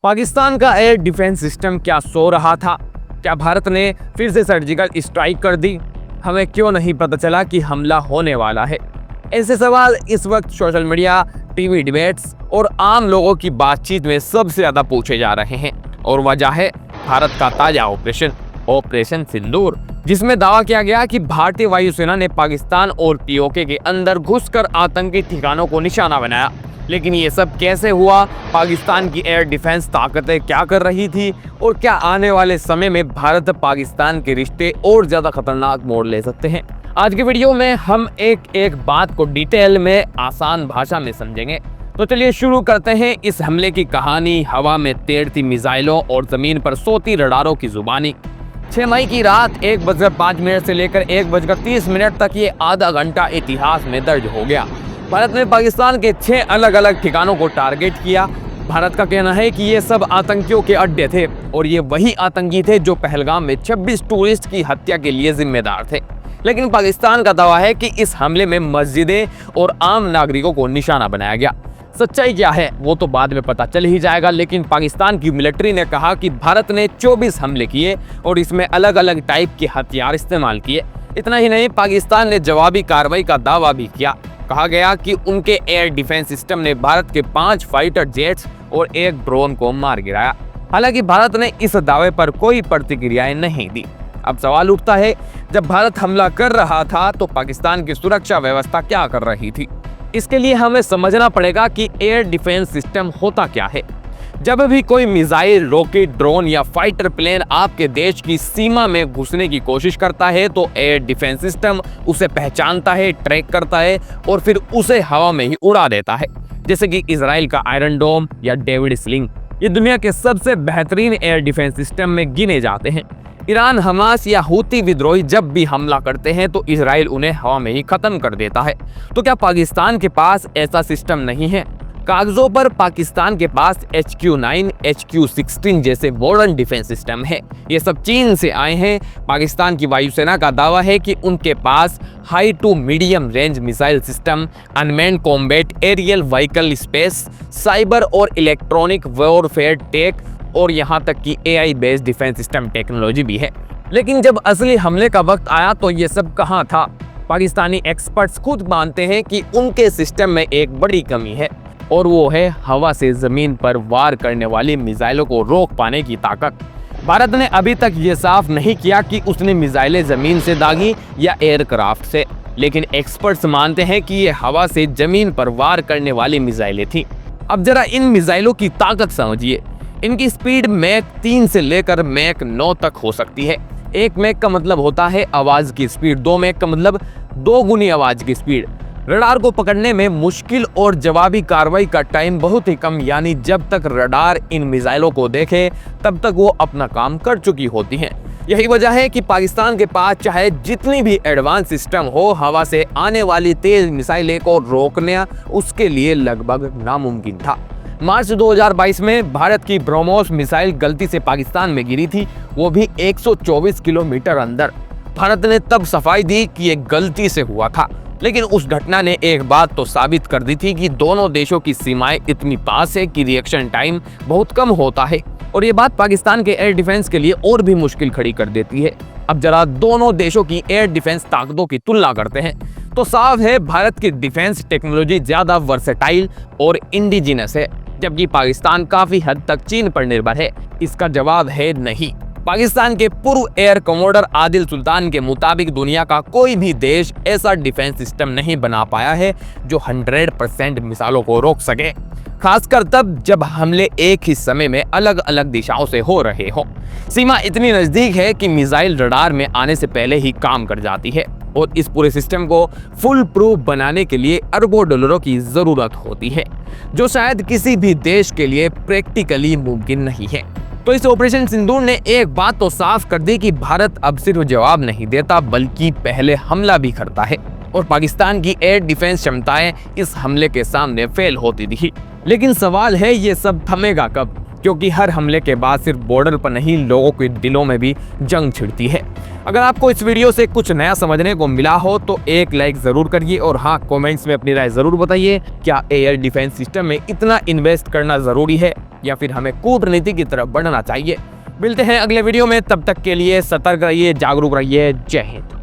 पाकिस्तान का air defence system क्या सो रहा था? क्या भारत ने फिर से सर्जिकल स्ट्राइक कर दी? हमें क्यों नहीं पता चला कि हमला होने वाला है? ऐसे सवाल इस वक्त सोशल मीडिया, टीवी डिबेट्स और आम लोगों की बातचीत में सबसे ज्यादा पूछे जा रहे हैं। और वजह है भारत का ताजा ऑपरेशन सिंदूर, जिसमें दावा किया गया कि भारतीय वायुसेना ने पाकिस्तान और पीओके के अंदर घुसकर आतंकी ठिकानों को निशाना बनाया। लेकिन ये सब कैसे हुआ? पाकिस्तान की एयर डिफेंस ताकतें क्या कर रही थी? और क्या आने वाले समय में भारत पाकिस्तान के रिश्ते और ज्यादा खतरनाक मोड़ ले सकते हैं? आज की वीडियो में हम एक एक बात को डिटेल में आसान भाषा में समझेंगे। तो चलिए शुरू करते हैं इस हमले की कहानी। हवा में तैरती मिसाइलों और जमीन पर सोती रडारों की जुबानी। 6 मई की रात 1:05 से लेकर 1:30 तक ये आधा घंटा इतिहास में दर्ज हो गया। भारत ने पाकिस्तान के 6 अलग अलग ठिकानों को टारगेट किया। भारत का कहना है कि ये सब आतंकियों के अड्डे थे और ये वही आतंकी थे जो पहलगाम में 26 टूरिस्ट की हत्या के लिए जिम्मेदार थे। लेकिन पाकिस्तान का दावा है कि इस हमले में मस्जिदें और आम नागरिकों को निशाना बनाया गया। सच्चाई क्या है वो तो बाद में पता चल ही जाएगा, लेकिन पाकिस्तान की मिलिट्री ने कहा कि भारत ने 24 हमले किए और इसमें अलग अलग टाइप के हथियार इस्तेमाल किए। इतना ही नहीं, पाकिस्तान ने जवाबी कार्रवाई का दावा भी किया। कहा गया कि उनके एयर डिफेंस सिस्टम ने भारत के 5 फाइटर जेट्स और 1 ड्रोन को मार गिराया। हालांकि भारत ने इस दावे पर कोई प्रतिक्रियाएं नहीं दी। अब सवाल उठता है, जब भारत हमला कर रहा था तो पाकिस्तान की सुरक्षा व्यवस्था क्या कर रही थी? इसके लिए हमें समझना पड़ेगा कि एयर डिफेंस सिस्टम होता क्या है। जब भी कोई मिसाइल, रॉकेट, ड्रोन या फाइटर प्लेन आपके देश की सीमा में घुसने की कोशिश करता है तो एयर डिफेंस सिस्टम उसे पहचानता है, ट्रैक करता है और फिर उसे हवा में ही उड़ा देता है। जैसे कि इजराइल का आयरन डोम या डेविड स्लिंग, ये दुनिया के सबसे बेहतरीन एयर डिफेंस सिस्टम में गिने जाते हैं। ईरान, हमास या हूती विद्रोही जब भी हमला करते हैं तो इजराइल उन्हें हवा में ही खत्म कर देता है। तो क्या पाकिस्तान के पास ऐसा सिस्टम नहीं है? कागजों पर पाकिस्तान के पास HQ-9, HQ-16 जैसे मॉडर्न डिफेंस सिस्टम है। ये सब चीन से आए हैं। पाकिस्तान की वायुसेना का दावा है कि उनके पास high to medium range missile system, unmanned combat aerial vehicle space, cyber और इलेक्ट्रॉनिक वॉरफेयर टेक और यहाँ तक कि AI based defence system technology भी है। लेकिन जब असली हमले का वक्त आया तो ये सब कहाँ था? पाकिस्तानी एक्सपर्ट्स खुद मानते हैं कि उनके सिस्टम में एक बड़ी कमी है और वो है हवा से जमीन पर वार करने वाली मिसाइलों को रोक पाने की ताकत। भारत ने अभी तक ये साफ नहीं किया कि उसने मिसाइलें जमीन से दागी या एयरक्राफ्ट से, लेकिन एक्सपर्ट्स मानते हैं कि ये हवा से जमीन पर वार करने वाली मिसाइलें थी। अब जरा इन मिसाइलों की ताकत समझिए। इनकी स्पीड मैक 3 से लेकर मैक 9 तक हो सकती है। 1 मैक का मतलब होता है आवाज की स्पीड, 2 मैक का मतलब 2 गुनी आवाज की स्पीड। रडार को पकड़ने में मुश्किल और जवाबी कार्रवाई का टाइम बहुत ही कम, यानी जब तक रडार इन मिसाइलों को देखे तब तक वो अपना काम कर चुकी होती हैं। यही वजह है कि पाकिस्तान के पास चाहे जितनी भी एडवांस सिस्टम हो, हवा से आने वाली तेज मिसाइलें को रोकना उसके लिए लगभग नामुमकिन था। मार्च 2022 में भारत की ब्रह्मोस मिसाइल गलती से पाकिस्तान में गिरी थी, वो भी 124 किलोमीटर अंदर। भारत ने तब सफाई दी कि ये गलती से हुआ था, लेकिन उस घटना ने एक बात तो साबित कर दी थी कि दोनों देशों की सीमाएं इतनी पास है कि रिएक्शन टाइम बहुत कम होता है। और ये बात पाकिस्तान के एयर डिफेंस के लिए और भी मुश्किल खड़ी कर देती है। अब जरा दोनों देशों की एयर डिफेंस ताकतों की तुलना करते हैं तो साफ है भारत की डिफेंस टेक्नोलॉजी ज्यादा वर्सेटाइल और इंडिजिनस है, जबकि पाकिस्तान काफी हद तक चीन पर निर्भर है। इसका जवाब है नहीं। पाकिस्तान के पूर्व एयर कमोडर आदिल सुल्तान के मुताबिक दुनिया का कोई भी देश ऐसा डिफेंस सिस्टम नहीं बना पाया है जो 100% मिसाइलों को रोक सके, खासकर तब जब हमले एक ही समय में अलग अलग दिशाओं से हो रहे हो। सीमा इतनी नजदीक है कि मिसाइल रडार में आने से पहले ही काम कर जाती है और इस पूरे सिस्टम को फुल प्रूफ बनाने के लिए अरबों डॉलरों की जरूरत होती है, जो शायद किसी भी देश के लिए प्रैक्टिकली मुमकिन नहीं है। तो इस ऑपरेशन सिंदूर ने एक बात तो साफ कर दी कि भारत अब सिर्फ जवाब नहीं देता बल्कि पहले हमला भी करता है और पाकिस्तान की एयर डिफेंस क्षमताएं इस हमले के सामने फेल होती दिखी। लेकिन सवाल है, ये सब थमेगा कब? क्योंकि हर हमले के बाद सिर्फ बॉर्डर पर नहीं, लोगों के दिलों में भी जंग छिड़ती है। अगर आपको इस वीडियो से कुछ नया समझने को मिला हो तो एक लाइक ज़रूर करिए और हाँ, कमेंट्स में अपनी राय ज़रूर बताइए। क्या एयर डिफेंस सिस्टम में इतना इन्वेस्ट करना ज़रूरी है या फिर हमें कूटनीति की तरफ बढ़ना चाहिए? मिलते हैं अगले वीडियो में, तब तक के लिए सतर्क रहिए, जागरूक रहिए। जय हिंद।